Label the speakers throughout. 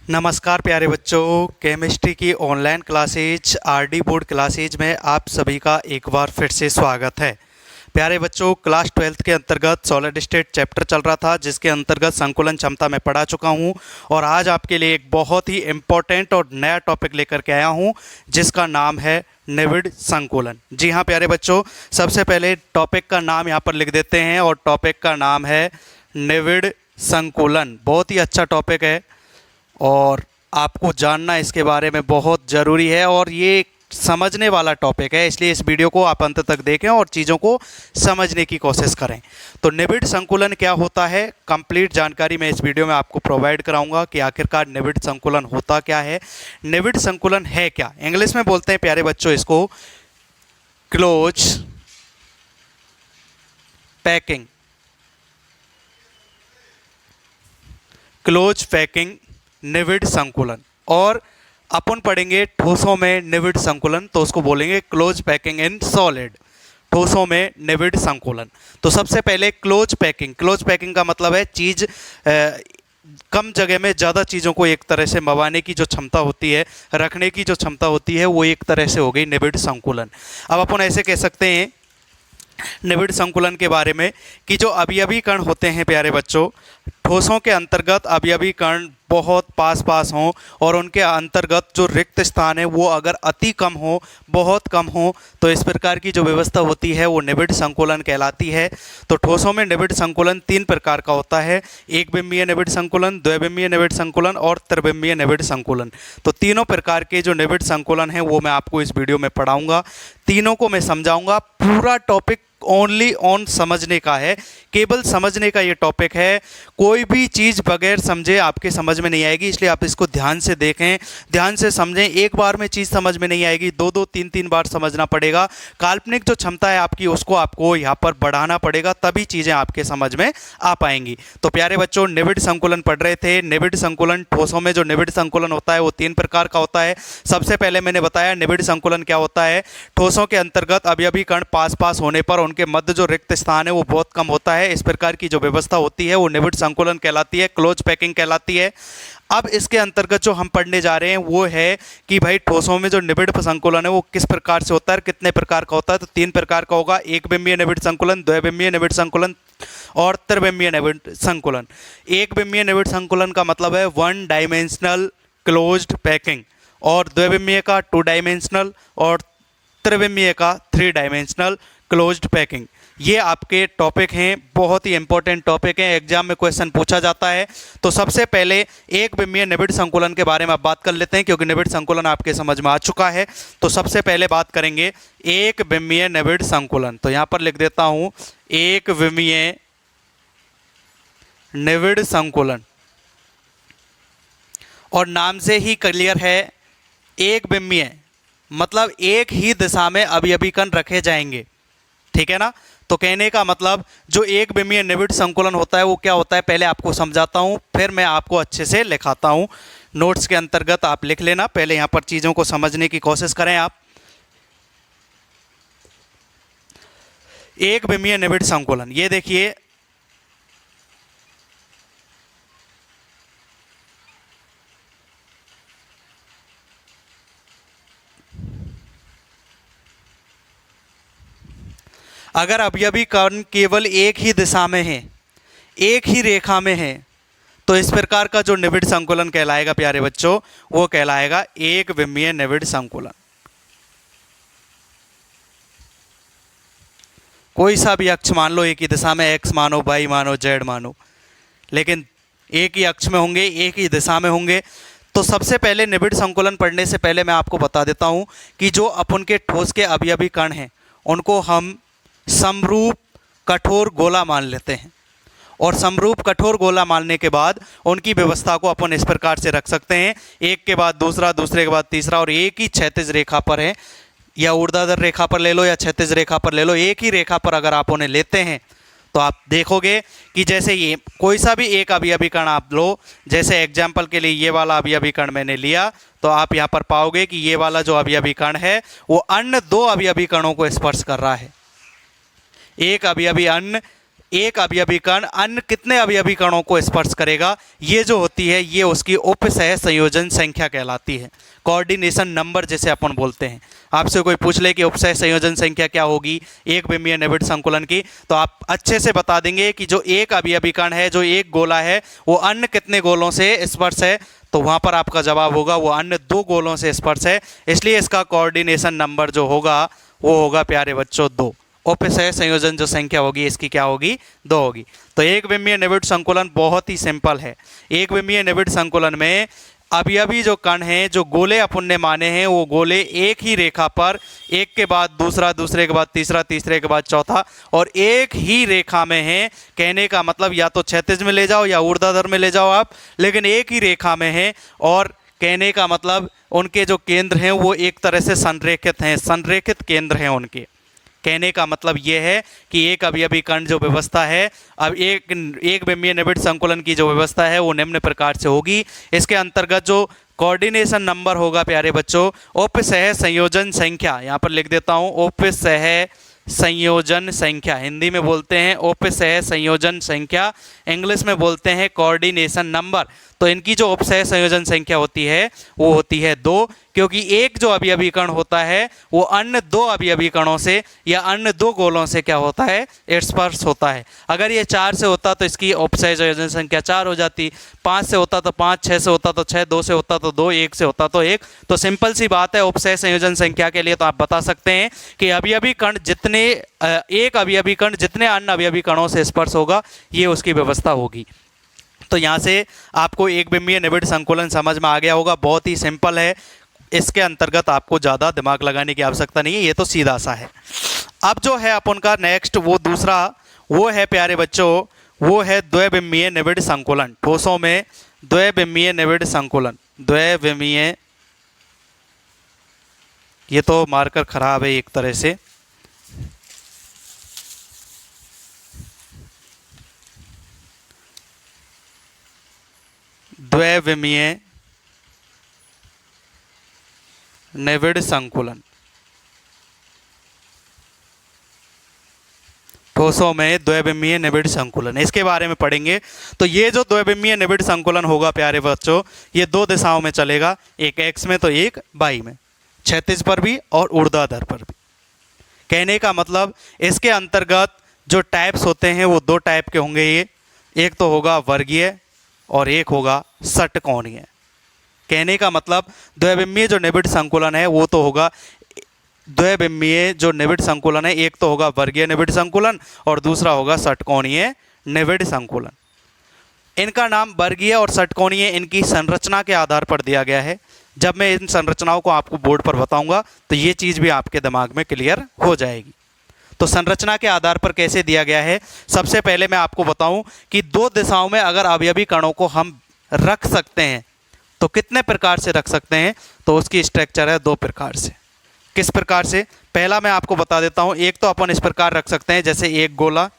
Speaker 1: नमस्कार प्यारे बच्चों, केमिस्ट्री की online classes RD board classes में आप सभी का एक बार फिर से स्वागत है। प्यारे बच्चों, क्लास 12th के अंतर्गत सॉलिड स्टेट चैप्टर चल रहा था, जिसके अंतर्गत संकुलन क्षमता में पढ़ा चुका हूं और आज आपके लिए एक बहुत ही इम्पोर्टेंट और नया टॉपिक लेकर के आया हूं, जिसका नाम है निविड संकुलन। जी हाँ प्यारे बच्चों, सबसे पहले टॉपिक का नाम यहाँ पर लिख देते हैं और टॉपिक का नाम है निविड संकुलन। बहुत ही अच्छा टॉपिक है और आपको जानना इसके बारे में बहुत ज़रूरी है और ये समझने वाला टॉपिक है, इसलिए इस वीडियो को आप अंत तक देखें और चीज़ों को समझने की कोशिश करें। तो निविड संकुलन क्या होता है, कंप्लीट जानकारी मैं इस वीडियो में आपको प्रोवाइड कराऊंगा कि आखिरकार निविड संकुलन होता क्या है, निविड संकुलन है क्या। इंग्लिश में बोलते हैं प्यारे बच्चों इसको क्लोज पैकिंग, क्लोज पैकिंग निविड संकुलन। और अपन पढ़ेंगे ठोसों में निविड संकुलन, तो उसको बोलेंगे क्लोज पैकिंग इन सॉलिड, ठोसों में निविड संकुलन। तो सबसे पहले क्लोज पैकिंग का मतलब है चीज़ कम जगह में ज़्यादा चीज़ों को एक तरह से मवाने की जो क्षमता होती है, रखने की जो क्षमता होती है, वो एक तरह से हो गई निविड संकुलन। अब अपन ऐसे कह सकते हैं निविड संकुलन के बारे में कि जो अवयवी कण होते हैं प्यारे बच्चों, ठोसों के अंतर्गत अवयवी कण बहुत पास पास हों और उनके अंतर्गत जो रिक्त स्थान है वो अगर अति कम हो, बहुत कम हो, तो इस प्रकार की जो व्यवस्था होती है वो निविड संकुलन कहलाती है। तो ठोसों में निविड संकुलन 3 प्रकार का होता है, एक बिंबीय निविड संकुलन, द्विबिंबीय निविड संकुलन और त्रिबिंबीय निविड संकुलन। तो तीनों प्रकार के जो निविड संकुलन हैं वो मैं आपको इस वीडियो में पढ़ाऊँगा, तीनों को मैं समझाऊँगा। पूरा टॉपिक ओनली ऑन समझने का है, केवल समझने का ये टॉपिक है। कोई भी चीज़ बगैर समझे आपके समझ में नहीं आएगी, इसलिए आप इसको ध्यान से देखें, ध्यान से समझें। एक बार में चीज़ समझ में नहीं आएगी, 2-2 3-3 बार समझना पड़ेगा। काल्पनिक जो क्षमता है आपकी उसको आपको यहाँ पर बढ़ाना पड़ेगा, तभी चीज़ें आपके समझ में आ पाएंगी। तो प्यारे बच्चों, निविड संकुलन पढ़ रहे थे। निविड संकुलन, ठोसों में जो निविड संकुलन होता है वो 3 प्रकार का होता है। सबसे पहले मैंने बताया निविड संकुलन क्या होता है। ठोसों के अंतर्गत अवयवी कण पास पास होने पर उनके मध्य जो रिक्त स्थान है वो बहुत कम होता है, इस प्रकार की जो व्यवस्था होती है वो निविड संकुलन कहलाती है, क्लोज पैकिंग कहलाती है। अब इसके अंतर्गत जो हम पढ़ने जा रहे हैं वो है कि भाई ठोसों में जो निविड संकुलन है वो किस प्रकार से होता है, कितने प्रकार का होता है। तो 3 प्रकार का होगा, एक बिंबीय निविड संकुलन, द्विबिंबीय निविड संकुलन और त्रिबिंबीय निविड संकुलन। एक बिंबीय निविड संकुलन का मतलब है 1 डायमेंशनल क्लोज्ड पैकिंग और द्विबिंबीय का 2 डायमेंशनल और त्रिबिंबीय का 3 डायमेंशनल क्लोज्ड पैकिंग। ये आपके टॉपिक हैं, बहुत ही इंपॉर्टेंट टॉपिक हैं, एग्जाम में क्वेश्चन पूछा जाता है। तो सबसे पहले एक बिंबीय निविड संकुलन के बारे में आप बात कर लेते हैं, क्योंकि निविड संकुलन आपके समझ में आ चुका है। तो सबसे पहले बात करेंगे एक बिंबीय निविड संकुलन। तो यहाँ पर लिख देता हूँ एक बिंबीय निविड संकुलन, और नाम से ही क्लियर है, एक बिंबीय मतलब एक ही दिशा में अवयवी कण रखे जाएंगे, ठीक है ना। तो कहने का मतलब जो एक बिंबीय निविड संकुलन होता है वो क्या होता है, पहले आपको समझाता हूँ, फिर मैं आपको अच्छे से लिखाता हूँ। नोट्स के अंतर्गत आप लिख लेना, पहले यहाँ पर चीज़ों को समझने की कोशिश करें आप। एक बिंबीय निविड संकुलन, ये देखिए अगर अवयवी कण केवल एक ही दिशा में है, एक ही रेखा में है, तो इस प्रकार का जो निविड संकुलन कहलाएगा प्यारे बच्चों, वो कहलाएगा एक बिंबीय निविड संकुलन। कोई सा भी अक्ष मान लो, एक ही दिशा में, एक्स मानो, वाई मानो, जेड मानो, लेकिन एक ही अक्ष में होंगे, एक ही दिशा में होंगे। तो सबसे पहले निविड संकुलन पढ़ने से पहले मैं आपको बता देता हूं कि जो अपन के ठोस के अवयवी कण हैं उनको हम समरूप कठोर गोला मान लेते हैं, और समरूप कठोर गोला मानने के बाद उनकी व्यवस्था को अपन इस प्रकार से रख सकते हैं, एक के बाद दूसरा, दूसरे के बाद तीसरा, और एक ही क्षैतिज रेखा पर है, या ऊर्ध्वाधर रेखा पर ले लो या क्षैतिज रेखा पर ले लो, एक ही रेखा पर अगर आप उन्हें लेते हैं तो आप देखोगे कि जैसे ये कोई सा भी एक अवयवी कण आप लो, जैसे एग्जाम्पल के लिए ये वाला अवयवी कण मैंने लिया, तो आप यहाँ पर पाओगे कि ये वाला जो अवयवी कण है वो अन्य 2 अवयवी कणों को स्पर्श कर रहा है। एक अवयवी अन्य एक अवयवी कण अन्य कितने अवयवी कणों को स्पर्श करेगा, ये जो होती है ये उसकी उपसह संयोजन संख्या कहलाती है। कोऑर्डिनेशन नंबर जिसे अपन बोलते हैं। आपसे कोई पूछ ले कि उपसह संयोजन संख्या क्या होगी एक विमीय निबिड़ संकुलन की, तो आप अच्छे से बता देंगे कि जो एक अवयवी कण है, जो एक गोला है, वो अन्य कितने गोलों से स्पर्श है, तो वहाँ पर आपका जवाब होगा वो अन्य 2 गोलों से स्पर्श है। इसलिए इसका कोऑर्डिनेशन नंबर जो होगा वो होगा प्यारे बच्चों 2। उपसह संयोजन जो संख्या होगी इसकी क्या होगी, 2 होगी। तो एक विमीय निबिड़ संकुलन बहुत ही सिंपल है। एक विमीय निबिड़ संकुलन में अवयवी जो कण हैं, जो गोले अपन ने माने हैं, वो गोले एक ही रेखा पर एक के बाद दूसरा, दूसरे के बाद तीसरा, तीसरे के बाद चौथा और एक ही रेखा में हैं। कहने का मतलब या तो क्षैतिज में ले जाओ या ऊर्ध्वाधर में ले जाओ आप, लेकिन एक ही रेखा में हैं। और कहने का मतलब उनके जो केंद्र हैं वो एक तरह से संरेखित हैं, संरेखित केंद्र हैं उनके। कहने का मतलब ये है कि एक अवयवी कण जो व्यवस्था है, अब एक विमीय निबिड़ संकुलन की जो व्यवस्था है वो निम्न प्रकार से होगी। इसके अंतर्गत जो कोऑर्डिनेशन नंबर होगा प्यारे बच्चों, उपसह संयोजन संख्या, यहाँ पर लिख देता हूँ उपसह संयोजन संख्या, हिंदी में बोलते हैं उपसह संयोजन संख्या, इंग्लिश में बोलते हैं कोऑर्डिनेशन नंबर। तो इनकी जो उपसह संयोजन संख्या होती है वो होती है 2, क्योंकि एक जो अवयवी कण होता है वो अन्य 2 अवयवी कणों से या अन्य 2 गोलों से क्या होता है, स्पर्श होता है। अगर ये 4 से होता तो इसकी उपसह संयोजन संख्या 4 हो जाती, 5 से होता तो 5, 6 से होता तो 6, 2 से होता तो 2, 1 से होता तो 1। तो सिंपल सी बात है उपसह संयोजन संख्या के लिए तो आप बता सकते हैं कि अवयवी कण जितने एक अवयवी कण जितने अन्य अवयवी कणों से स्पर्श होगा ये उसकी व्यवस्था होगी। तो यहाँ से आपको एक विमीय निबिड़ संकुलन समझ में आ गया होगा, बहुत ही सिंपल है। इसके अंतर्गत आपको ज़्यादा दिमाग लगाने की आवश्यकता नहीं है, ये तो सीधा सा है। अब जो है अपन का नेक्स्ट वो दूसरा वो है प्यारे बच्चों, वो है द्विविमीय निबिड़ संकुलन। ठोसों में द्विविमीय निबिड़ संकुलन, द्विविमीय, ये तो मार्कर खराब है एक तरह से, द्विविमीय निबिड़ संकुलन। ठोसों में द्विविमीय निबिड़ संकुलन, इसके बारे में पढ़ेंगे। तो ये जो द्विविमीय निबिड़ संकुलन होगा प्यारे बच्चों, ये 2 दिशाओं में चलेगा, एक एक्स में तो एक वाई में, क्षैतिज पर भी और ऊर्ध्वाधर पर भी। कहने का मतलब इसके अंतर्गत जो टाइप्स होते हैं वो 2 टाइप के होंगे। ये एक तो होगा वर्गीय और एक होगा षटकोणीय। कहने का मतलब द्विविमीय जो निबिड़ संकुलन है वो तो होगा, द्विविमीय जो निबिड़ संकुलन है एक तो होगा वर्गीय निबिड़ संकुलन और दूसरा होगा षटकोणीय निबिड़ संकुलन। इनका नाम वर्गीय और षटकोणीय इनकी संरचना के आधार पर दिया गया है। जब मैं इन संरचनाओं को आपको बोर्ड पर बताऊंगा तो ये चीज़ भी आपके दिमाग में क्लियर हो जाएगी। तो संरचना के आधार पर कैसे दिया गया है, सबसे पहले मैं आपको बताऊं कि 2 दिशाओं में अगर अवयवी कणों को हम रख सकते हैं तो कितने प्रकार से रख सकते हैं, तो उसकी स्ट्रक्चर है 2 प्रकार से। किस प्रकार से, पहला मैं आपको बता देता हूं। एक तो अपन इस प्रकार रख सकते हैं, जैसे एक गोला,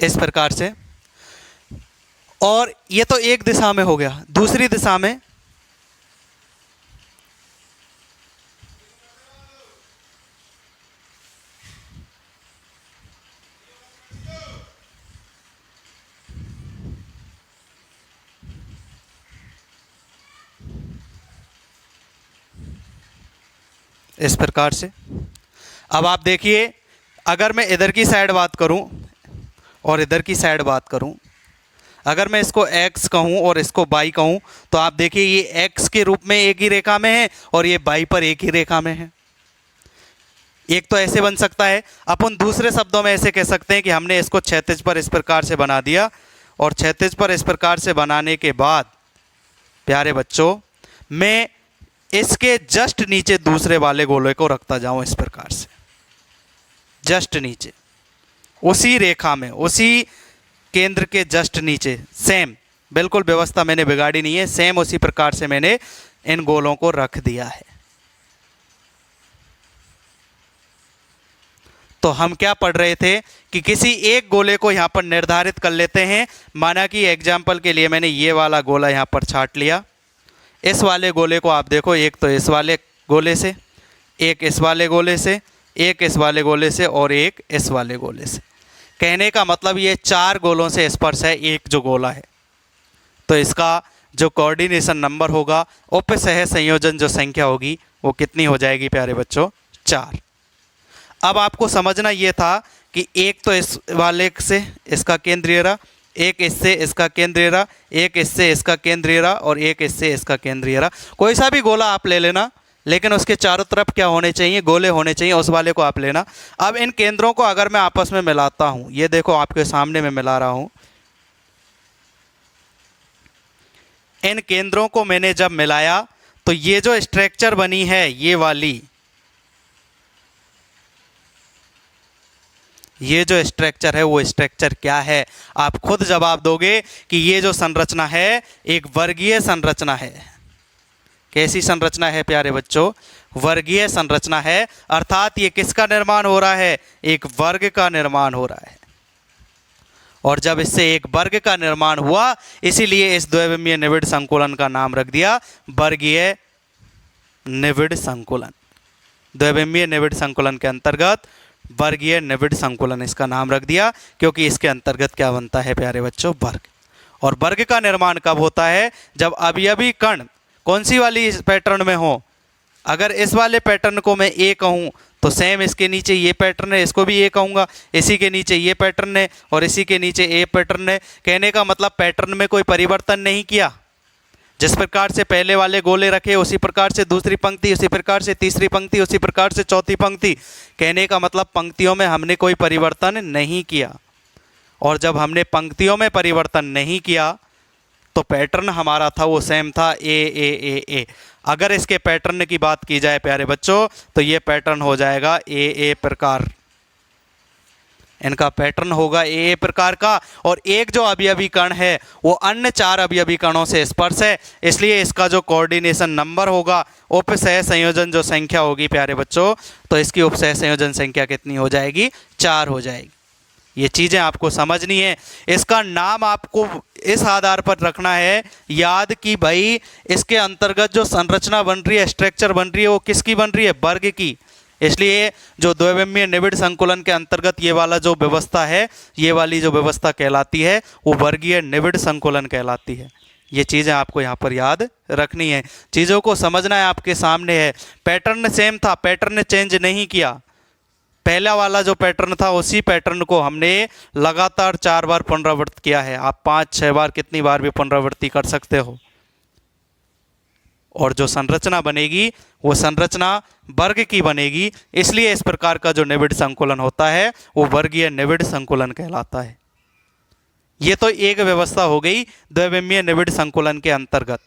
Speaker 1: इस प्रकार से, और ये तो एक दिशा में हो गया। दूसरी दिशा में इस प्रकार से। अब आप देखिए, अगर मैं इधर की साइड बात करूं और इधर की साइड बात करूं, अगर मैं इसको x कहूं और इसको y कहूं, तो आप देखिए ये x के रूप में एक ही रेखा में है और ये y पर एक ही रेखा में है। एक तो ऐसे बन सकता है। अपन दूसरे शब्दों में ऐसे कह सकते हैं कि हमने इसको क्षैतिज पर इस प्रकार से बना दिया और क्षैतिज पर इस प्रकार से बनाने के बाद प्यारे बच्चों मैं इसके जस्ट नीचे दूसरे वाले गोले को रखता जाऊं इस प्रकार से, जस्ट नीचे, उसी रेखा में, उसी केंद्र के जस्ट नीचे, सेम बिल्कुल व्यवस्था मैंने बिगाड़ी नहीं है, सेम उसी प्रकार से मैंने इन गोलों को रख दिया है। तो हम क्या पढ़ रहे थे कि किसी एक गोले को यहां पर निर्धारित कर लेते हैं। माना कि एग्जाम्पल के लिए मैंने ये वाला गोला यहां पर छाट लिया, इस वाले गोले को आप देखो, एक तो इस वाले गोले से, एक इस वाले गोले से, एक इस वाले गोले से और एक इस वाले गोले से। कहने का मतलब ये 4 गोलों से स्पर्श है एक जो गोला है। तो इसका जो कोऑर्डिनेशन नंबर होगा, उपसह संयोजन जो संख्या होगी वो कितनी हो जाएगी प्यारे बच्चों? 4। अब आपको समझना ये था कि एक तो इस वाले से इसका केंद्रीय रहा, एक इससे इसका केंद्रीय रहा, एक इससे इसका केंद्रीय रहा और एक इससे इसका केंद्रीय रहा। कोई सा भी गोला आप ले लेना, लेकिन उसके चारों तरफ क्या होने चाहिए? गोले होने चाहिए। उस वाले को आप लेना। अब इन केंद्रों को अगर मैं आपस में मिलाता हूं, ये देखो आपके सामने मैं मिला रहा हूं। इन केंद्रों को मैंने जब मिलाया तो ये जो स्ट्रक्चर बनी है, ये जो स्ट्रक्चर है वो स्ट्रक्चर क्या है? आप खुद जवाब दोगे कि ये जो संरचना है एक वर्गीय संरचना है। कैसी संरचना है प्यारे बच्चों? वर्गीय संरचना है। अर्थात ये किसका निर्माण हो रहा है? एक वर्ग का निर्माण हो रहा है। और जब इससे एक वर्ग का निर्माण हुआ, इसीलिए इस द्विविमीय निविड़ संकुलन का नाम रख दिया वर्गीय निविड़ संकुलन। द्विविमीय निविड़ संकुलन के अंतर्गत वर्गीय निविड़ संकुलन इसका नाम रख दिया, क्योंकि इसके अंतर्गत क्या बनता है प्यारे बच्चों? वर्ग। और वर्ग का निर्माण कब होता है? जब अवयवी कण कौन सी वाली पैटर्न में हो। अगर इस वाले पैटर्न को मैं ए कहूँ तो सेम इसके नीचे ये पैटर्न है, इसको भी ए कहूँगा। इसी के नीचे ये पैटर्न है और इसी के नीचे ए पैटर्न है। कहने का मतलब पैटर्न में कोई परिवर्तन नहीं किया। जिस प्रकार से पहले वाले गोले रखे उसी प्रकार से दूसरी पंक्ति, उसी प्रकार से तीसरी पंक्ति, उसी प्रकार से चौथी पंक्ति। कहने का मतलब पंक्तियों में हमने कोई परिवर्तन नहीं किया। और जब हमने पंक्तियों में परिवर्तन नहीं किया तो पैटर्न हमारा था वो सेम था, ए ए ए ए। अगर इसके पैटर्न की बात की जाए प्यारे बच्चों तो ये पैटर्न हो जाएगा ए ए प्रकार। इनका पैटर्न होगा ए ए प्रकार का। और एक जो अवयवी कण है वो अन्य 4 अवयवी कणों से स्पर्श है, इसलिए इसका जो कोऑर्डिनेशन नंबर होगा, उपसह संयोजन जो संख्या होगी प्यारे बच्चों, तो इसकी उपसह संयोजन संख्या कितनी हो जाएगी? 4 हो जाएगी। ये चीज़ें आपको समझनी है। इसका नाम आपको इस आधार पर रखना है याद कि भाई इसके अंतर्गत जो संरचना बन रही है, स्ट्रक्चर बन रही है, वो किसकी बन रही है? वर्ग की। इसलिए जो द्विविमीय निविड़ संकुलन के अंतर्गत ये वाला जो व्यवस्था है, ये वाली जो व्यवस्था कहलाती है वो वर्गीय निविड़ संकुलन कहलाती है। ये चीज़ें आपको यहाँ पर याद रखनी है, चीज़ों को समझना है। आपके सामने है, पैटर्न सेम था, पैटर्न ने चेंज नहीं किया। पहला वाला जो पैटर्न था उसी पैटर्न को हमने लगातार 4 बार पुनरावृत्त किया है। आप 5-6 बार कितनी बार भी पुनरावृत्ति कर सकते हो। और जो संरचना बनेगी वो संरचना वर्ग की बनेगी, इसलिए इस प्रकार का जो निविड़ संकुलन होता है वो वर्गीय निविड़ संकुलन कहलाता है। ये तो एक व्यवस्था हो गई द्विविमीय निविड़ संकुलन के अंतर्गत।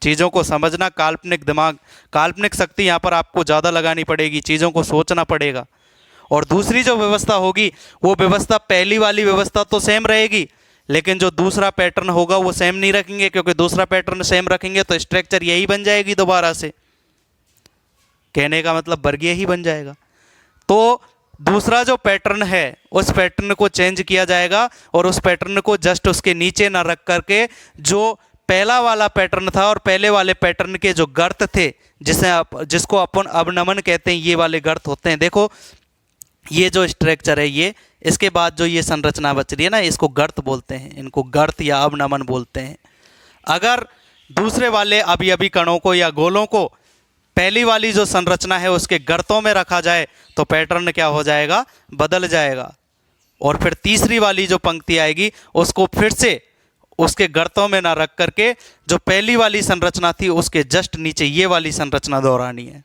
Speaker 1: चीज़ों को समझना, काल्पनिक दिमाग, काल्पनिक शक्ति यहाँ पर आपको ज़्यादा लगानी पड़ेगी, चीज़ों को सोचना पड़ेगा। और दूसरी जो व्यवस्था होगी वो व्यवस्था पहली वाली व्यवस्था तो सेम रहेगी, लेकिन जो दूसरा पैटर्न होगा वो सेम नहीं रखेंगे, क्योंकि दूसरा पैटर्न सेम रखेंगे तो स्ट्रक्चर यही बन जाएगी दोबारा से। कहने का मतलब वर्गीय ही बन जाएगा। तो दूसरा जो पैटर्न है उस पैटर्न को चेंज किया जाएगा और उस पैटर्न को जस्ट उसके नीचे ना रख करके जो पहला वाला पैटर्न था और पहले वाले पैटर्न के जो गर्त थे, जिसको अपन अवनमन कहते हैं, ये वाले गर्त होते हैं। देखो ये जो स्ट्रक्चर है, ये इसके बाद जो ये संरचना बच रही है ना, इसको गर्त बोलते हैं, इनको गर्त या अवनमन बोलते हैं। अगर दूसरे वाले अवयवी कणों को या गोलों को पहली वाली जो संरचना है उसके गर्तों में रखा जाए तो पैटर्न क्या हो जाएगा? बदल जाएगा। और फिर तीसरी वाली जो पंक्ति आएगी उसको फिर से उसके गर्तों में ना रख करके जो पहली वाली संरचना थी उसके जस्ट नीचे ये वाली संरचना दोहरानी है।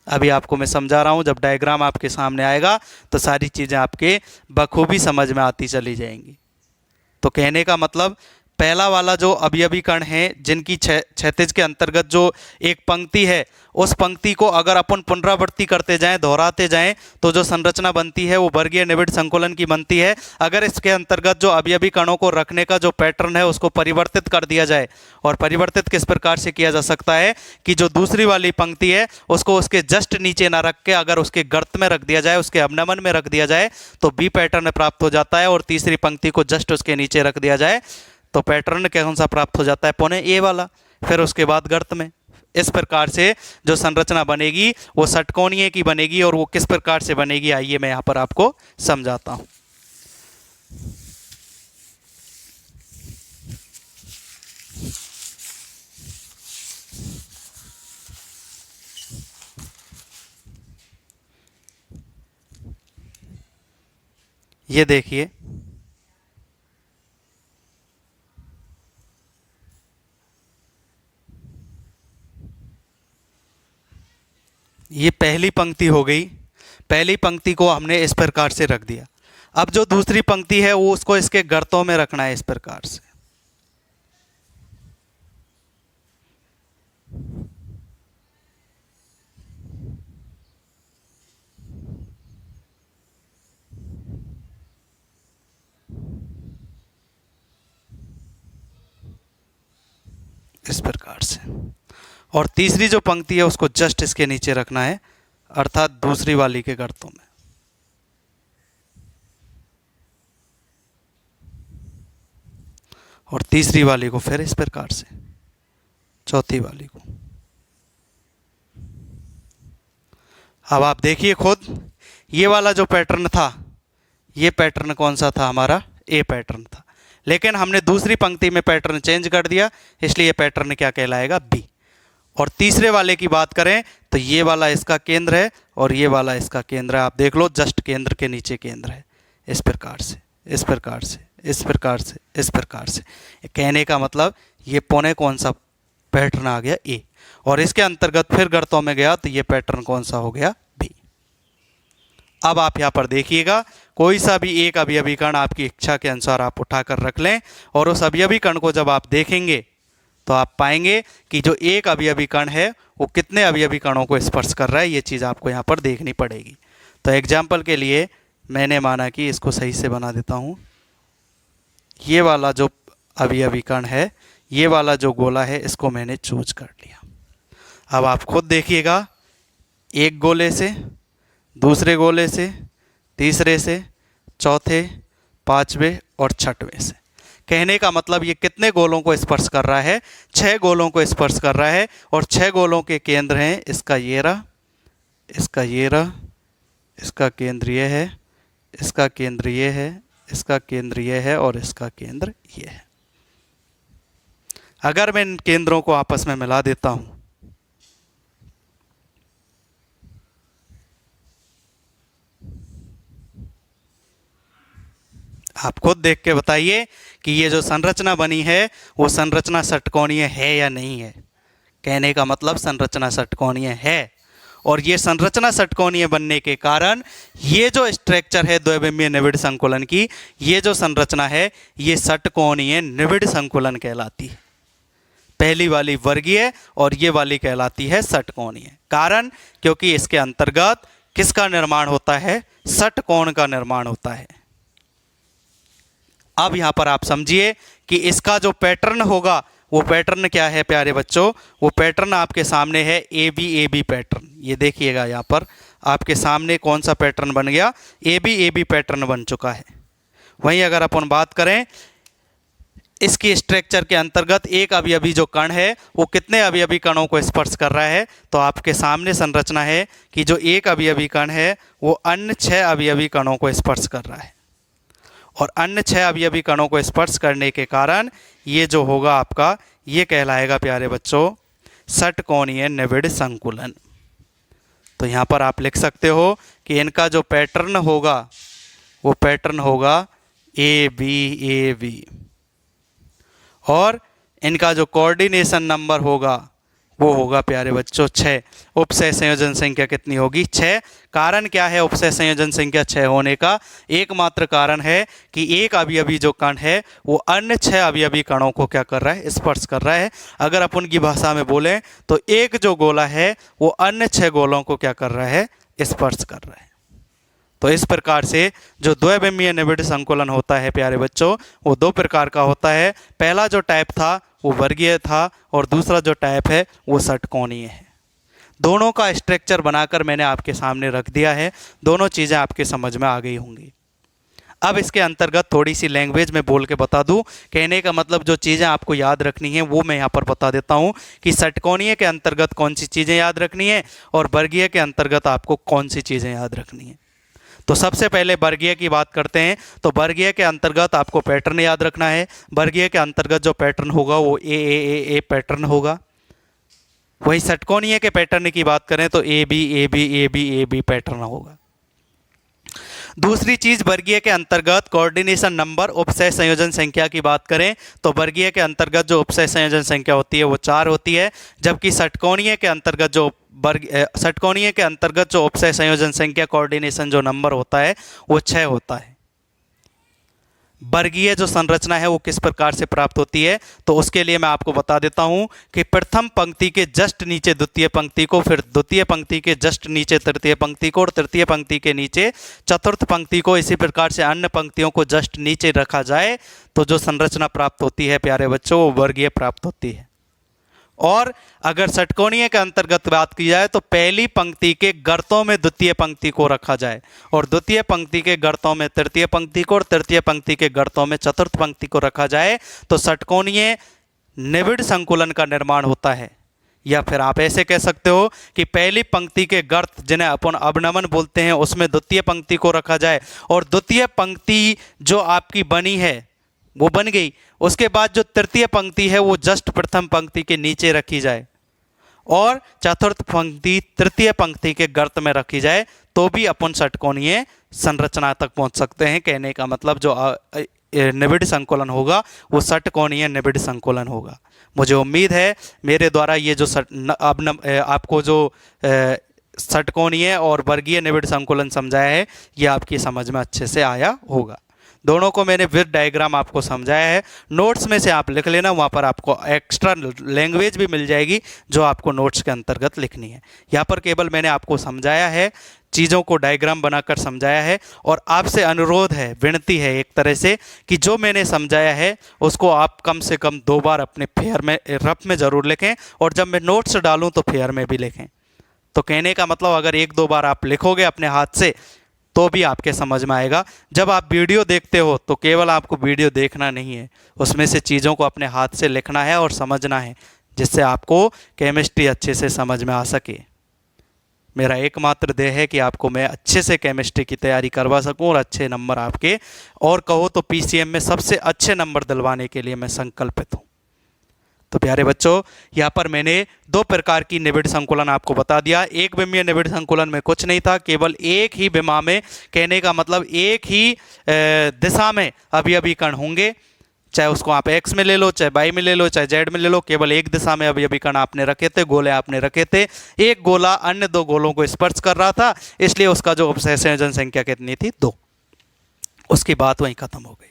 Speaker 1: अभी आपको मैं समझा रहा हूँ, जब डायग्राम आपके सामने आएगा तो सारी चीज़ें आपके बखूबी समझ में आती चली जाएंगी। तो कहने का मतलब पहला वाला जो अवयवी कण है जिनकी क्षैतिज के अंतर्गत जो एक पंक्ति है, उस पंक्ति को अगर अपन पुनरावृत्ति करते जाएं, दोहराते जाएं, तो जो संरचना बनती है वो वर्गीय निविड़ संकुलन की बनती है। अगर इसके अंतर्गत जो अवयवी कणों को रखने का जो पैटर्न है उसको परिवर्तित कर दिया जाए, और परिवर्तित किस प्रकार से किया जा सकता है कि जो दूसरी वाली पंक्ति है उसको उसके जस्ट नीचे ना रख के अगर उसके गर्त में रख दिया जाए, उसके अवनमन में रख दिया जाए तो बी पैटर्न प्राप्त हो जाता है। और तीसरी पंक्ति को जस्ट उसके नीचे रख दिया जाए तो पैटर्न कौन सा प्राप्त हो जाता है? पौने ए वाला। फिर उसके बाद गर्त में। इस प्रकार से जो संरचना बनेगी वो षटकोणीय की बनेगी। और वो किस प्रकार से बनेगी, आइए मैं यहाँ पर आपको समझाता हूँ। ये देखिए, ये पहली पंक्ति हो गई। पहली पंक्ति को हमने इस प्रकार से रख दिया। अब जो दूसरी पंक्ति है वो उसको इसके गर्तों में रखना है इस प्रकार से। इस प्रकार से। और तीसरी जो पंक्ति है उसको जस्ट इसके नीचे रखना है, अर्थात दूसरी वाली के गर्तों में। और तीसरी वाली को फिर इस प्रकार से, चौथी वाली को। अब आप देखिए खुद, ये वाला जो पैटर्न था, ये पैटर्न कौन सा था हमारा, ए पैटर्न था। लेकिन हमने दूसरी पंक्ति में पैटर्न चेंज कर दिया, इसलिए ये पैटर्न क्या कहलाएगा, बी। और तीसरे वाले की बात करें तो ये वाला इसका केंद्र है और ये वाला इसका केंद्र है। आप देख लो, जस्ट केंद्र के नीचे केंद्र है। इस प्रकार से, इस प्रकार से, इस प्रकार से, इस प्रकार से। कहने का मतलब ये पौने कौन सा पैटर्न आ गया, ए। और इसके अंतर्गत फिर गर्तों में गया तो ये पैटर्न कौन सा हो गया, बी। अब आप यहाँ पर देखिएगा, कोई सा भी एक अवयवी कण आपकी इच्छा के अनुसार आप उठाकर रख लें, और उस अवयवी कण को जब आप देखेंगे तो आप पाएंगे कि जो एक अवयवी कण है वो कितने अवयवी कणों को स्पर्श कर रहा है, ये चीज़ आपको यहाँ पर देखनी पड़ेगी। तो एग्जाम्पल के लिए मैंने माना कि इसको सही से बना देता हूँ। ये वाला जो अवयवी कण है, ये वाला जो गोला है, इसको मैंने चूज कर लिया। अब आप खुद देखिएगा, एक गोले से, दूसरे गोले से, तीसरे से, चौथे, पांचवें और छठवें से। कहने का मतलब ये कितने गोलों को स्पर्श कर रहा है, 6 गोलों को स्पर्श कर रहा है। और 6 गोलों के केंद्र हैं, इसका ये रहा, इसका ये रहा, इसका केंद्र ये है, इसका केंद्र ये है, इसका केंद्र ये है और इसका केंद्र ये है। अगर मैं इन केंद्रों को आपस में मिला देता हूं, आप खुद देख के बताइए कि ये जो संरचना बनी है वो संरचना षटकोणीय है या नहीं है। कहने का मतलब संरचना षटकोणीय है। और ये संरचना षटकोणीय बनने के कारण ये जो स्ट्रक्चर है द्विबिंबीय निबिड़ संकुलन की, ये जो संरचना है ये षटकोणीय निबिड़ संकुलन कहलाती है। पहली वाली वर्गीय और ये वाली कहलाती है षटकोणीय। कारण क्योंकि इसके अंतर्गत किसका निर्माण होता है, षटकोण का निर्माण होता है। अब यहाँ पर आप समझिए कि इसका जो पैटर्न होगा वो पैटर्न क्या है प्यारे बच्चों, वो पैटर्न आपके सामने है ए बी पैटर्न। ये देखिएगा यहाँ पर आपके सामने कौन सा पैटर्न बन गया, ए बी पैटर्न बन चुका है। वहीं अगर अपन बात करें इसकी स्ट्रक्चर के अंतर्गत एक अवयवी जो कण है वो कितने अवयवी कणों को स्पर्श कर रहा है, तो आपके सामने संरचना है कि जो एक अवयवी कण है वो अन्य 6 अवयवी कणों को स्पर्श कर रहा है। और अन्य 6 अवयवी कणों को स्पर्श करने के कारण ये जो होगा आपका, ये कहलाएगा प्यारे बच्चों षटकोणीय निबिड़ संकुलन। तो यहाँ पर आप लिख सकते हो कि इनका जो पैटर्न होगा वो पैटर्न होगा ए बी, और इनका जो कोऑर्डिनेशन नंबर होगा वो होगा प्यारे बच्चों 6। उपसय संयोजन संख्या कितनी होगी, 6। कारण क्या है उपसय संयोजन संख्या 6 होने का, एकमात्र कारण है कि एक अवयवी जो कण है वो अन्य 6 अवयवी कणों को क्या कर रहा है, स्पर्श कर रहा है। अगर अपन की भाषा में बोलें तो एक जो गोला है वो अन्य 6 गोलों को क्या कर रहा है, स्पर्श कर रहा है। तो इस प्रकार से जो द्विबिंबीय निबिड़ संकुलन होता है प्यारे बच्चों वो 2 प्रकार का होता है। पहला जो टाइप था वो वर्गीय था और दूसरा जो टाइप है वो षटकोणीय है। दोनों का स्ट्रक्चर बनाकर मैंने आपके सामने रख दिया है, दोनों चीज़ें आपके समझ में आ गई होंगी। अब इसके अंतर्गत थोड़ी सी लैंग्वेज में बोल के बता दूं, कहने का मतलब जो चीज़ें आपको याद रखनी है वो मैं यहाँ पर बता देता हूँ कि षटकोणीय के अंतर्गत कौन सी चीज़ें याद रखनी है और वर्गीय के अंतर्गत आपको कौन सी चीज़ें याद रखनी है। तो सबसे पहले वर्गीय की बात करते हैं। तो वर्गीय के अंतर्गत आपको पैटर्न याद रखना है। वर्गीय के अंतर्गत जो पैटर्न होगा वो ए पैटर्न होगा। वही षटकोणीय के पैटर्न की बात करें तो ए बी पैटर्न होगा। दूसरी चीज वर्गीय के अंतर्गत कोऑर्डिनेशन नंबर उपसय संयोजन संख्या की बात करें तो वर्गीय के अंतर्गत जो उपसय संयोजन संख्या होती है वो 4 होती है, जबकि षटकोणीय के अंतर्गत जो उपसय संयोजन संख्या कोऑर्डिनेशन जो नंबर होता है वो 6 होता है। वर्गीय जो संरचना है वो किस प्रकार से प्राप्त होती है तो उसके लिए मैं आपको बता देता हूं कि प्रथम पंक्ति के जस्ट नीचे द्वितीय पंक्ति को, फिर द्वितीय पंक्ति के जस्ट नीचे तृतीय पंक्ति को और तृतीय पंक्ति के नीचे चतुर्थ पंक्ति को, इसी प्रकार से अन्य पंक्तियों को जस्ट नीचे रखा जाए तो जो संरचना प्राप्त होती है प्यारे बच्चों वो वर्गीय प्राप्त होती है। और अगर षटकोणीय के अंतर्गत बात की जाए तो पहली पंक्ति के गर्तों में द्वितीय पंक्ति को रखा जाए और द्वितीय पंक्ति के गर्तों में तृतीय पंक्ति को और तृतीय पंक्ति के गर्तों में चतुर्थ पंक्ति को रखा जाए तो षटकोणीय निविड़ संकुलन का निर्माण होता है। या फिर आप ऐसे कह सकते हो कि पहली पंक्ति के गर्त जिन्हें अपन अवनमन बोलते हैं उसमें द्वितीय पंक्ति को रखा जाए और द्वितीय पंक्ति जो आपकी बनी है वो बन गई, उसके बाद जो तृतीय पंक्ति है वो जस्ट प्रथम पंक्ति के नीचे रखी जाए और चतुर्थ पंक्ति तृतीय पंक्ति के गर्त में रखी जाए तो भी अपन षटकोणीय संरचना तक पहुंच सकते हैं। कहने का मतलब जो निविड़ संकुलन होगा वो षटकोणीय निविड़ संकुलन होगा। मुझे उम्मीद है मेरे द्वारा ये जो आपको जो षटकोणीय और वर्गीय निविड़ संकुलन समझाया है ये आपकी समझ में अच्छे से आया होगा। दोनों को मैंने विद डायग्राम आपको समझाया है, नोट्स में से आप लिख लेना, वहाँ पर आपको एक्स्ट्रा लैंग्वेज भी मिल जाएगी जो आपको नोट्स के अंतर्गत लिखनी है। यहाँ पर केवल मैंने आपको समझाया है, चीज़ों को डायग्राम बनाकर समझाया है और आपसे अनुरोध है, विनती है एक तरह से कि जो मैंने समझाया है उसको आप कम से कम 2 बार अपने फेयर में रफ में ज़रूर लिखें और जब मैं नोट्स डालूँ तो फेयर में भी लिखें। तो कहने का मतलब अगर 1-2 बार आप लिखोगे अपने हाथ से तो भी आपके समझ में आएगा। जब आप वीडियो देखते हो तो केवल आपको वीडियो देखना नहीं है, उसमें से चीज़ों को अपने हाथ से लिखना है और समझना है जिससे आपको केमिस्ट्री अच्छे से समझ में आ सके। मेरा एकमात्र ध्येय है कि आपको मैं अच्छे से केमिस्ट्री की तैयारी करवा सकूं और अच्छे नंबर आपके, और कहो तो पीसीएम में सबसे अच्छे नंबर दिलवाने के लिए मैं संकल्पित हूँ। तो प्यारे बच्चों, यहाँ पर मैंने 2 प्रकार की निविड़ संकुलन आपको बता दिया। एक विमीय निविड़ संकुलन में कुछ नहीं था, केवल एक ही विमा में, कहने का मतलब एक ही दिशा में अवयवी कण होंगे, चाहे उसको आप एक्स में ले लो, चाहे वाई में ले लो, चाहे जेड में ले लो, केवल एक दिशा में अवयवी कण आपने रखे थे, गोले आपने रखे थे। एक गोला अन्य 2 गोलों को स्पर्श कर रहा था, इसलिए उसका जो उपसय संयोजन संख्या कितनी थी 2। उसकी बात वहीं खत्म हो गई।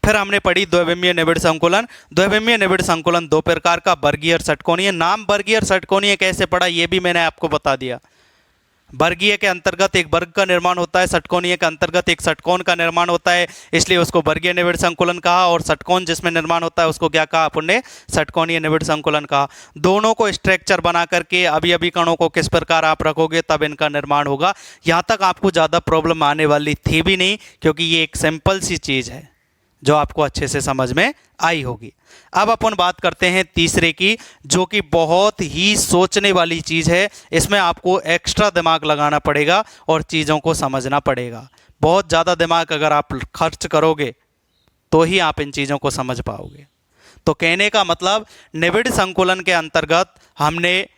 Speaker 1: फिर हमने पढ़ी द्विविमीय निविड़ संकुलन। द्विविमीय निविड़ संकुलन 2 प्रकार का, वर्गीय और षटकोणीय। नाम वर्गीय और षटकोणीय कैसे पढ़ा ये भी मैंने आपको बता दिया। वर्गीय के अंतर्गत एक वर्ग का निर्माण होता है, षटकोणीय के अंतर्गत एक षटकोण का निर्माण होता है, इसलिए उसको वर्गीय निविड़ संकुलन कहा, और षटकोण जिसमें निर्माण होता है उसको क्या कहा अपन ने, षटकोणीय निविड़ संकुलन कहा। दोनों को स्ट्रक्चर बना करके अवयवी कणों को किस प्रकार आप रखोगे तब इनका निर्माण होगा। यहाँ तक आपको ज़्यादा प्रॉब्लम आने वाली थी भी नहीं, क्योंकि ये एक सिंपल सी चीज़ है जो आपको अच्छे से समझ में आई होगी। अब अपन बात करते हैं तीसरे की, जो कि बहुत ही सोचने वाली चीज़ है। इसमें आपको एक्स्ट्रा दिमाग लगाना पड़ेगा और चीज़ों को समझना पड़ेगा। बहुत ज़्यादा दिमाग अगर आप खर्च करोगे तो ही आप इन चीज़ों को समझ पाओगे। तो कहने का मतलब निविड़ संकुलन के अंतर्गत हमने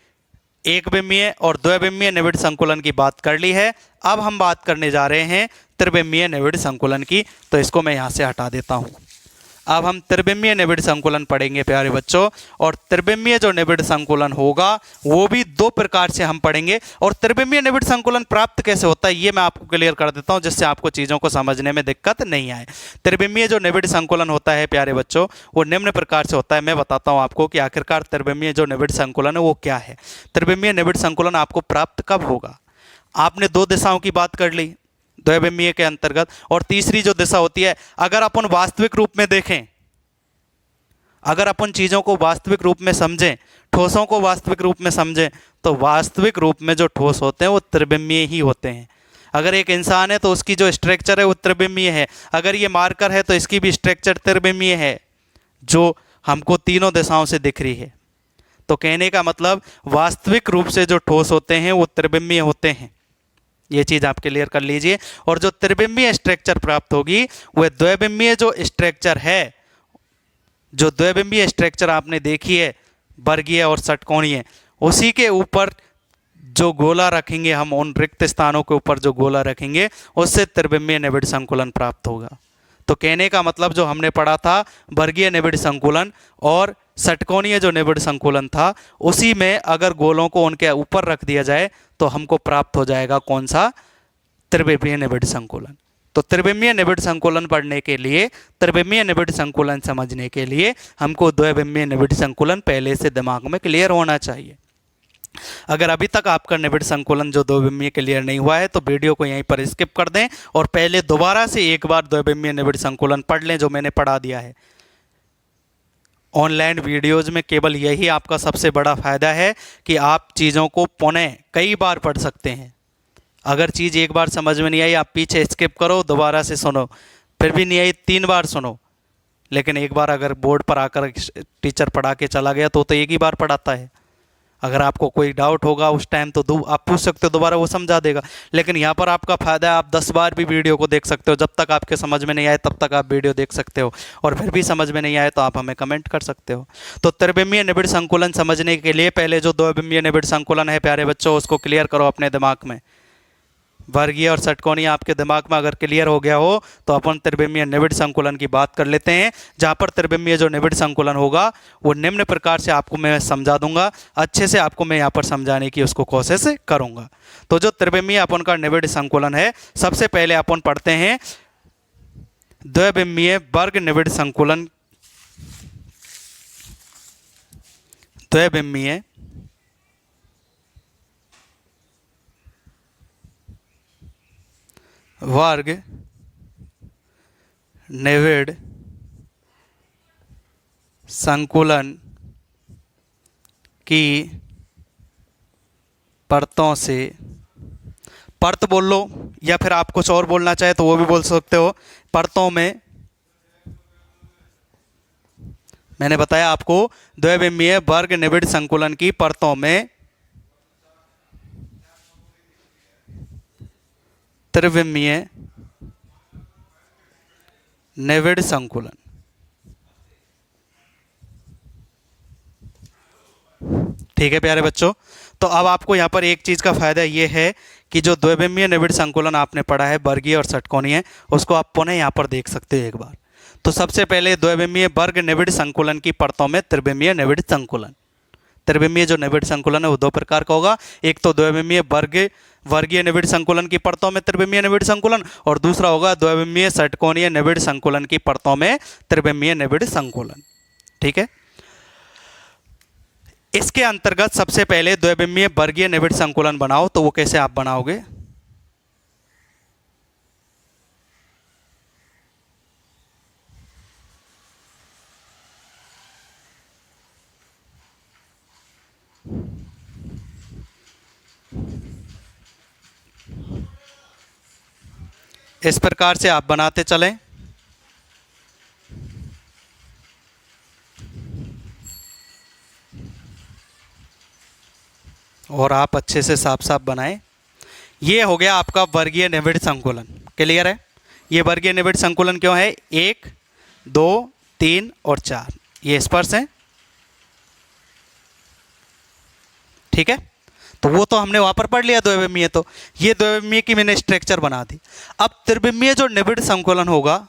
Speaker 1: एक विमीय और द्विविमीय निविड़ संकुलन की बात कर ली है। अब हम बात करने जा रहे हैं त्रिविमीय निविड़ संकुलन की, तो इसको मैं यहाँ से हटा देता हूँ। अब हम त्रिविमीय निविड़ संकुलन पढ़ेंगे प्यारे बच्चों, और त्रिविमीय जो निविड़ संकुलन होगा वो भी 2 प्रकार से हम पढ़ेंगे। और त्रिविमीय निविड़ संकुलन प्राप्त कैसे होता है ये मैं आपको क्लियर कर देता हूँ, जिससे आपको चीज़ों को समझने में दिक्कत नहीं आए। त्रिविमीय जो निविड़ संकुलन होता है प्यारे बच्चों वो निम्न प्रकार से होता है। मैं बताता हूँ आपको कि आखिरकार त्रिविमीय जो निविड़ संकुलन है वो क्या है। त्रिविमीय निविड़ संकुलन आपको प्राप्त कब होगा? आपने 2 दिशाओं की बात कर ली द्विविमीय के अंतर्गत, और तीसरी जो दिशा होती है, अगर अपन वास्तविक रूप में देखें, अगर अपन चीज़ों को वास्तविक रूप में समझें, ठोसों को वास्तविक रूप में समझें, तो वास्तविक रूप में जो ठोस होते हैं वो त्रिविमीय ही होते हैं। अगर एक इंसान है तो उसकी जो स्ट्रक्चर है वो त्रिविमीय है, अगर ये मार्कर है तो इसकी भी स्ट्रक्चर त्रिविमीय है, जो हमको तीनों दिशाओं से दिख रही है। तो कहने का मतलब वास्तविक रूप से जो ठोस होते हैं वो त्रिविमीय होते हैं, ये चीज़ आप क्लियर कर लीजिए। और जो त्रिविमीय स्ट्रक्चर प्राप्त होगी वह द्विविमीय जो स्ट्रक्चर है, जो द्विविमीय स्ट्रक्चर आपने देखी है वर्गीय और षटकोणीय, उसी के ऊपर जो गोला रखेंगे हम, उन रिक्त स्थानों के ऊपर जो गोला रखेंगे उससे त्रिविमीय निबिड़ संकुलन प्राप्त होगा। तो कहने का मतलब जो हमने पढ़ा था वर्गीय निबिड़ संकुलन और षटकोणीय जो निबिड़ संकुलन था, उसी में अगर गोलों को उनके ऊपर रख दिया जाए तो हमको प्राप्त हो जाएगा कौन सा, त्रिविमीय निबिड़ संकुलन। तो त्रिविमीय निबिड़ संकुलन पढ़ने के लिए, त्रिविमीय निबिड़ संकुलन समझने के लिए हमको द्विविमीय निबिड़ संकुलन पहले से दिमाग में क्लियर होना चाहिए। अगर अभी तक आपका निबिड़ संकुलन जो द्विविमीय क्लियर नहीं हुआ है तो वीडियो को यहीं पर स्किप कर दें और पहले दोबारा से एक बार द्विविमीय निबिड़ संकुलन पढ़ लें जो मैंने पढ़ा दिया है। ऑनलाइन वीडियोज में केवल यही आपका सबसे बड़ा फ़ायदा है कि आप चीज़ों को पुनः कई बार पढ़ सकते हैं। अगर चीज़ एक बार समझ में नहीं आई, आप पीछे स्किप करो, दोबारा से सुनो, फिर भी नहीं आई 3 बार सुनो, लेकिन एक बार अगर बोर्ड पर आकर टीचर पढ़ा के चला गया तो एक ही बार पढ़ाता है। अगर आपको कोई डाउट होगा उस टाइम तो आप पूछ सकते हो, दोबारा वो समझा देगा। लेकिन यहाँ पर आपका फ़ायदा है, आप 10 बार भी वीडियो को देख सकते हो, जब तक आपके समझ में नहीं आए तब तक आप वीडियो देख सकते हो, और फिर भी समझ में नहीं आए तो आप हमें कमेंट कर सकते हो। तो त्रिविमीय निबिड़ संकुलन समझने के लिए पहले जो द्विविमीय निबिड़ संकुलन है प्यारे बच्चों, उसको क्लियर करो अपने दिमाग में। वर्गीय और षटकोणीय आपके दिमाग में अगर क्लियर हो गया हो तो अपन त्रिविमीय निबिड़ संकुलन की बात कर लेते हैं, जहाँ पर त्रिविमीय जो निबिड़ संकुलन होगा वो निम्न प्रकार से आपको मैं समझा दूंगा, अच्छे से आपको मैं यहाँ पर समझाने की उसको कोशिश करूंगा। तो जो त्रिविमीय अपन का निबिड़ संकुलन है, सबसे पहले अपन पढ़ते हैं द्विविमीय वर्ग निबिड़ संकुलन। द्विविमीय वर्ग निबिड़ संकुलन की परतों से, परत बोल लो या फिर आप कुछ और बोलना चाहे तो वो भी बोल सकते हो। परतों में मैंने बताया आपको द्विविमीय वर्ग निबिड़ संकुलन की परतों में त्रिविमीय निबिड़ संकुलन। ठीक है प्यारे बच्चों, तो अब आपको यहाँ पर एक चीज़ का फायदा ये है कि जो द्विविमीय निबिड़ संकुलन आपने पढ़ा है वर्गीय और षटकोणीय, उसको आप पुनः यहाँ पर देख सकते हो एक बार। तो सबसे पहले द्विविमीय वर्ग निबिड़ संकुलन की परतों में त्रिविमीय निबिड़ संकुलन। त्रिविमीय जो निबिड़ संकुलन है वो 2 प्रकार का होगा, एक तो द्विविमीय वर्गीय निबिड़ संकुलन की परतों में त्रिविमीय निबिड़ संकुलन, और दूसरा होगा द्विविमीय षटकोणीय निबिड़ संकुलन की परतों में त्रिविमीय निबिड़ संकुलन। ठीक है, इसके अंतर्गत सबसे पहले द्विविमीय वर्गीय निबिड़ संकुलन बनाओ, तो वो कैसे आप बनाओगे। इस प्रकार से आप बनाते चलें। और आप अच्छे से साफ साफ बनाएं। ये हो गया आपका वर्गीय निबिड़ संकुलन। क्लियर है, ये वर्गीय निबिड़ संकुलन क्यों है, 1 2 3 और 4 ये स्पर्श हैं। ठीक है, तो वो तो हमने वहां पर पढ़ लिया द्विविमीय, तो ये द्विविमीय की मैंने स्ट्रक्चर बना दी। अब त्रिविमीय जो निबिड़ संकुलन होगा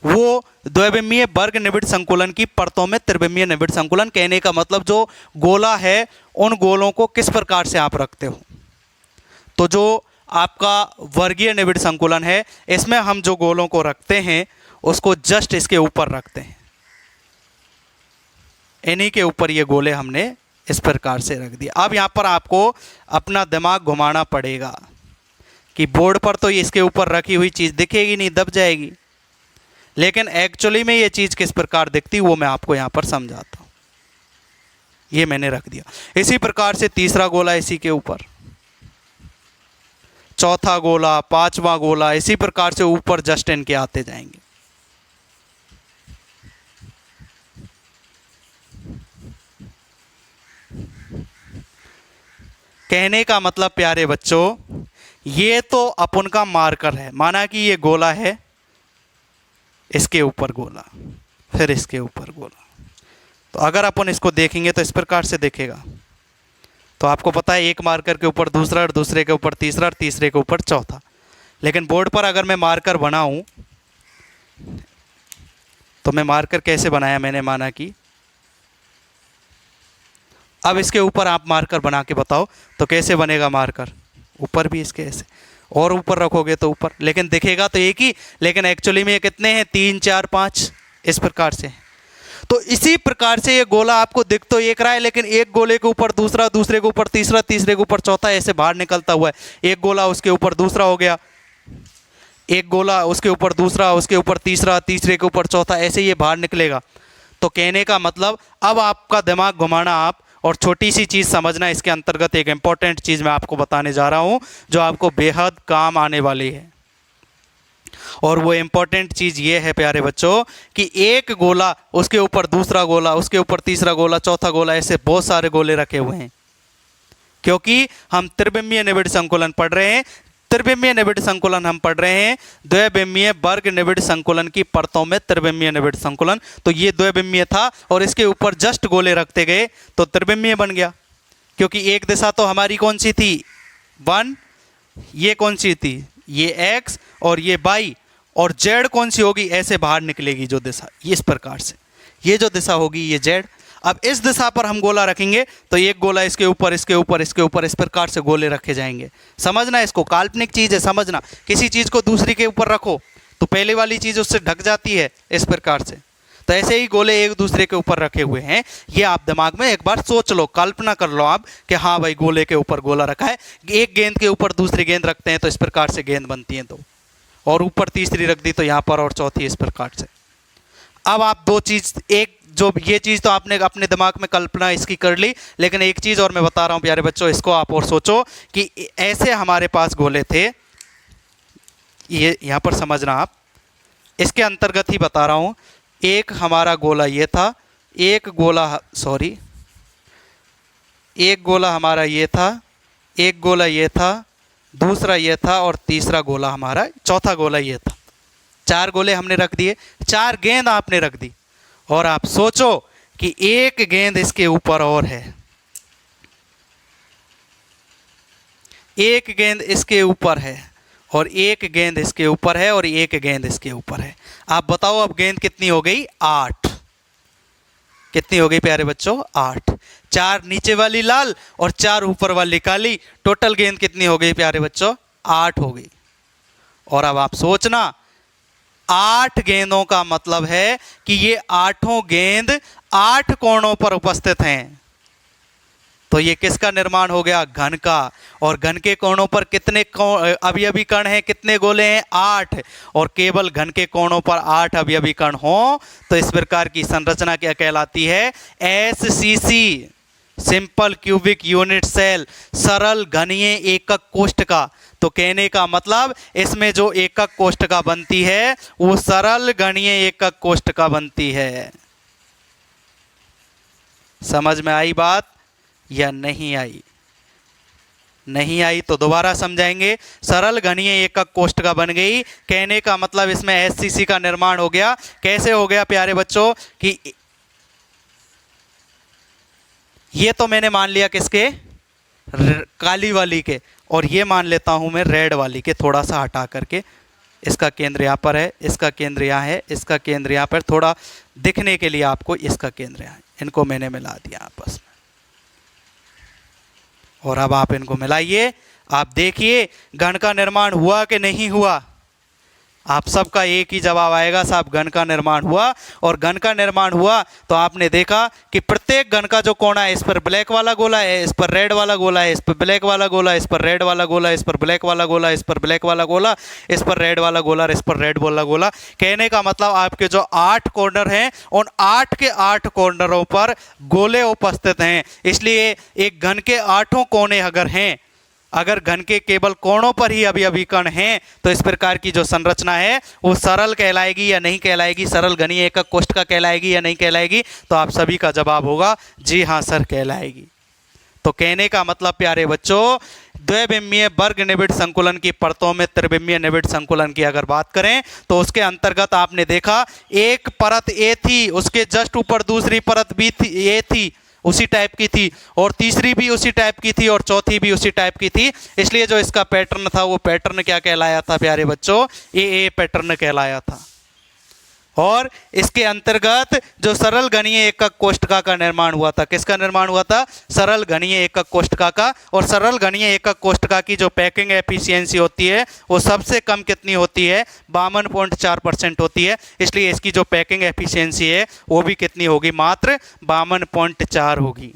Speaker 1: वो द्विविमीय वर्ग निबिड़ संकुलन की परतों में त्रिविमीय निबिड़ संकुलन। कहने का मतलब जो गोला है उन गोलों को किस प्रकार से आप रखते हो। तो जो आपका वर्गीय निबिड़ संकुलन है इसमें हम जो गोलों को रखते हैं उसको जस्ट इसके ऊपर रखते हैं, इन्हीं के ऊपर ये गोले हमने इस प्रकार से रख दिया। अब यहाँ पर आपको अपना दिमाग घुमाना पड़ेगा कि बोर्ड पर तो इसके ऊपर रखी हुई चीज़ दिखेगी नहीं, दब जाएगी, लेकिन एक्चुअली में ये चीज़ किस प्रकार दिखती वो मैं आपको यहाँ पर समझाता हूँ। ये मैंने रख दिया। इसी प्रकार से तीसरा गोला इसी के ऊपर, चौथा गोला, पांचवा गोला, इसी प्रकार से ऊपर जस्ट इनके आते जाएंगे। कहने का मतलब प्यारे बच्चों, ये तो अपन का मार्कर है। माना कि ये गोला है, इसके ऊपर गोला, फिर इसके ऊपर गोला। तो अगर अपन इसको देखेंगे तो इस प्रकार से देखेगा। तो आपको पता है एक मार्कर के ऊपर दूसरा, और दूसरे के ऊपर तीसरा, और तीसरे के ऊपर चौथा। लेकिन बोर्ड पर अगर मैं मार्कर बनाऊं तो मैं मार्कर कैसे बनाया मैंने, माना कि अब इसके ऊपर आप मार्कर बना के बताओ तो कैसे बनेगा मार्कर। ऊपर भी इसके ऐसे, और ऊपर रखोगे तो ऊपर, लेकिन दिखेगा तो एक ही, लेकिन एक्चुअली में ये कितने हैं, 3 4 5 इस प्रकार से। तो इसी प्रकार से ये गोला आपको दिख तो एक रहा है, लेकिन एक गोले के ऊपर दूसरा, दूसरे के ऊपर तीसरा, तीसरे के ऊपर चौथा, ऐसे बाहर निकलता हुआ है। एक गोला उसके ऊपर दूसरा हो गया, एक गोला उसके ऊपर दूसरा, उसके ऊपर तीसरा, तीसरे के ऊपर चौथा, ऐसे ये बाहर निकलेगा। तो कहने का मतलब अब आपका दिमाग घुमाना आप, और छोटी सी चीज़ समझना। इसके अंतर्गत एक इंपॉर्टेंट चीज़ मैं आपको बताने जा रहा हूँ जो आपको बेहद काम आने वाली है। और वो इम्पोर्टेंट चीज़ ये है प्यारे बच्चों कि एक गोला, उसके ऊपर दूसरा गोला, उसके ऊपर तीसरा गोला, चौथा गोला, ऐसे बहुत सारे गोले रखे हुए हैं। क्योंकि हम त्रिविमीय निबिड़ संकुलन पढ़ रहे हैं। त्रिविमीय निबिड़ संकुलन हम पढ़ रहे हैं, द्विविमीय वर्ग निबिड़ संकुलन की परतों में त्रिविमीय निबिड़ संकुलन। तो ये द्विविमीय था और इसके ऊपर जस्ट गोले रखते गए तो त्रिविमीय बन गया। क्योंकि एक दिशा तो हमारी कौन सी थी, 1, ये कौन सी थी, ये x, और ये y, और z कौन सी होगी, ऐसे बाहर निकलेगी जो दिशा, ये इस प्रकार से, ये जो दिशा होगी ये z। अब इस दिशा पर हम गोला रखेंगे तो एक गोला इसके ऊपर, इसके ऊपर, इसके ऊपर, इस प्रकार से गोले रखे जाएंगे। समझना, इसको काल्पनिक चीज़ है, समझना। किसी चीज़ को दूसरी के ऊपर रखो तो पहले वाली चीज़ उससे ढक जाती है, इस प्रकार से। तो ऐसे ही गोले एक दूसरे के ऊपर रखे हुए हैं। ये आप दिमाग में एक बार सोच लो, कल्पना कर लो आप कि हाँ भाई गोले के ऊपर गोला रखा है। एक गेंद के ऊपर दूसरी गेंद रखते हैं तो इस प्रकार से गेंद बनती है दो, और ऊपर तीसरी रख दी तो यहाँ पर, और चौथी इस प्रकार से। अब आप दो चीज़, एक जो ये चीज़ तो आपने अपने दिमाग में कल्पना इसकी कर ली, लेकिन एक चीज़ और मैं बता रहा हूँ प्यारे बच्चों, इसको आप और सोचो कि ऐसे हमारे पास गोले थे। ये यहाँ पर समझना आप, इसके अंतर्गत ही बता रहा हूँ। एक हमारा गोला ये था, एक गोला, सॉरी, एक गोला हमारा ये था, एक गोला ये था, दूसरा ये था, और तीसरा गोला हमारा, चौथा गोला ये था। 4 गोले हमने रख दिए, 4 गेंद आपने रख दी। और आप सोचो कि एक गेंद इसके ऊपर और है, एक गेंद इसके ऊपर है, और एक गेंद इसके ऊपर है, और एक गेंद इसके ऊपर है। आप बताओ अब गेंद कितनी हो गई, 8। कितनी हो गई प्यारे बच्चों, 8। 4 नीचे वाली लाल और 4 ऊपर वाली काली, टोटल गेंद कितनी हो गई प्यारे बच्चों, 8 हो गई। और अब आप सोचना, 8 गेंदों का मतलब है कि ये 8 गेंद 8 कोणों पर उपस्थित हैं। तो ये किसका निर्माण हो गया, घन का। और घन के कोणों पर कितने अवयवी कण हैं, कितने गोले हैं, 8। और केवल घन के कोणों पर 8 अवयवी कण हो तो इस प्रकार की संरचना क्या कहलाती है, SCC, simple cubic unit cell, सरल घनीय एकक कोष्ठका। तो कहने का मतलब इसमें जो एकक कोष्ठका बनती है वो सरल घनीय एकक कोष्ठका बनती है। समझ में आई बात या नहीं आई? नहीं आई तो दोबारा समझाएंगे। सरल घनीय एकक कोष्ठका बन गई, कहने का मतलब इसमें SCC का निर्माण हो गया। कैसे हो गया प्यारे बच्चों कि ये तो मैंने मान लिया किसके, काली वाली के, और ये मान लेता हूं मैं रेड वाली के, थोड़ा सा हटा करके। इसका केंद्र यहाँ पर है, इसका केंद्र यहाँ है, इसका केंद्र यहाँ पर, थोड़ा दिखने के लिए आपको इसका केंद्र यहाँ है। इनको मैंने मिला दिया आपस में, और अब आप इनको मिलाइए, आप देखिए घन का निर्माण हुआ कि नहीं हुआ। आप सबका एक ही जवाब आएगा, साहब घन का निर्माण हुआ। और घन का निर्माण हुआ तो आपने देखा कि प्रत्येक घन का जो कोना है, इस पर ब्लैक वाला गोला है, इस पर रेड वाला गोला है, इस पर ब्लैक वाला गोला, इस पर रेड वाला गोला, इस पर ब्लैक वाला गोला, इस पर ब्लैक वाला गोला, इस पर रेड वाला गोला, इस पर रेड वाला गोला। कहने का मतलब आपके जो 8 कॉर्नर हैं उन 8 के 8 कॉर्नरों पर गोले उपस्थित हैं। इसलिए एक घन के 8 कोने अगर हैं अगर घन के केवल कोणों पर ही अवयवी कण हैं तो इस प्रकार की जो संरचना है वो सरल कहलाएगी या नहीं कहलाएगी, सरल घनीय एकक कोष्ठका कहलाएगी या नहीं कहलाएगी? तो आप सभी का जवाब होगा जी हाँ सर, कहलाएगी। तो कहने का मतलब प्यारे बच्चों, द्विबिम्बीय वर्ग निबिड़ संकुलन की परतों में त्रिबिम्बीय निबिड़ संकुलन की अगर बात करें तो उसके अंतर्गत आपने देखा एक परत ए थी, उसके जस्ट ऊपर दूसरी परत बी थी, ए थी, उसी टाइप की थी, और तीसरी भी उसी टाइप की थी, और चौथी भी उसी टाइप की थी। इसलिए जो इसका पैटर्न था वो पैटर्न क्या कहलाया था प्यारे बच्चों? ए पैटर्न कहलाया था। और इसके अंतर्गत जो सरल घनीय एकक कोष्ठका का निर्माण हुआ था, किसका निर्माण हुआ था? सरल घनीय एकक कोष्ठका का। और सरल घनीय एकक कोष्ठका की जो पैकिंग एफिशिएंसी होती है वो सबसे कम कितनी होती है? 52.4% होती है। इसलिए इसकी जो पैकिंग एफिशिएंसी है वो भी कितनी होगी? मात्र 52.4 होगी।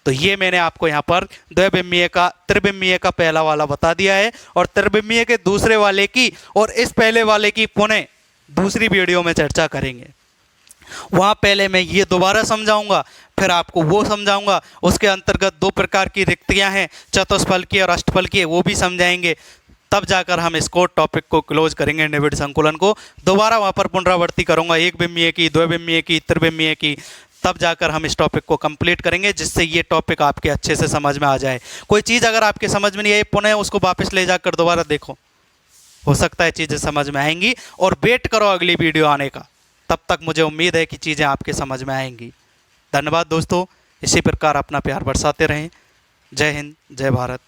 Speaker 1: तो ये मैंने आपको यहाँ पर द्विबिम्बीय का त्रिबिम्बीय का पहला वाला बता दिया है, और त्रिबिम्बीय के दूसरे वाले की और इस पहले वाले की पुनः दूसरी वीडियो में चर्चा करेंगे। वहाँ पहले मैं ये दोबारा समझाऊंगा, फिर आपको वो समझाऊंगा। उसके अंतर्गत दो प्रकार की रिक्तियाँ हैं, चतुष्फलकीय और अष्टफलकीय, वो भी समझाएंगे। तब जाकर हम इसको टॉपिक को क्लोज करेंगे, निबिड़ संकुलन को। दोबारा वहाँ पर पुनरावृत्ति करूँगा, एक बिम्बीय की, द्विबिम्बीय की, त्रिबिम्बीय की, तब जाकर हम इस टॉपिक को कंप्लीट करेंगे, जिससे ये टॉपिक आपके अच्छे से समझ में आ जाए। कोई चीज़ अगर आपके समझ में नहीं आई, पुनः उसको वापस ले जाकर दोबारा देखो, हो सकता है चीज़ें समझ में आएंगी। और वेट करो अगली वीडियो आने का, तब तक मुझे उम्मीद है कि चीज़ें आपके समझ में आएंगी। धन्यवाद दोस्तों, इसी प्रकार अपना प्यार बरसाते रहें। जय हिंद, जय भारत।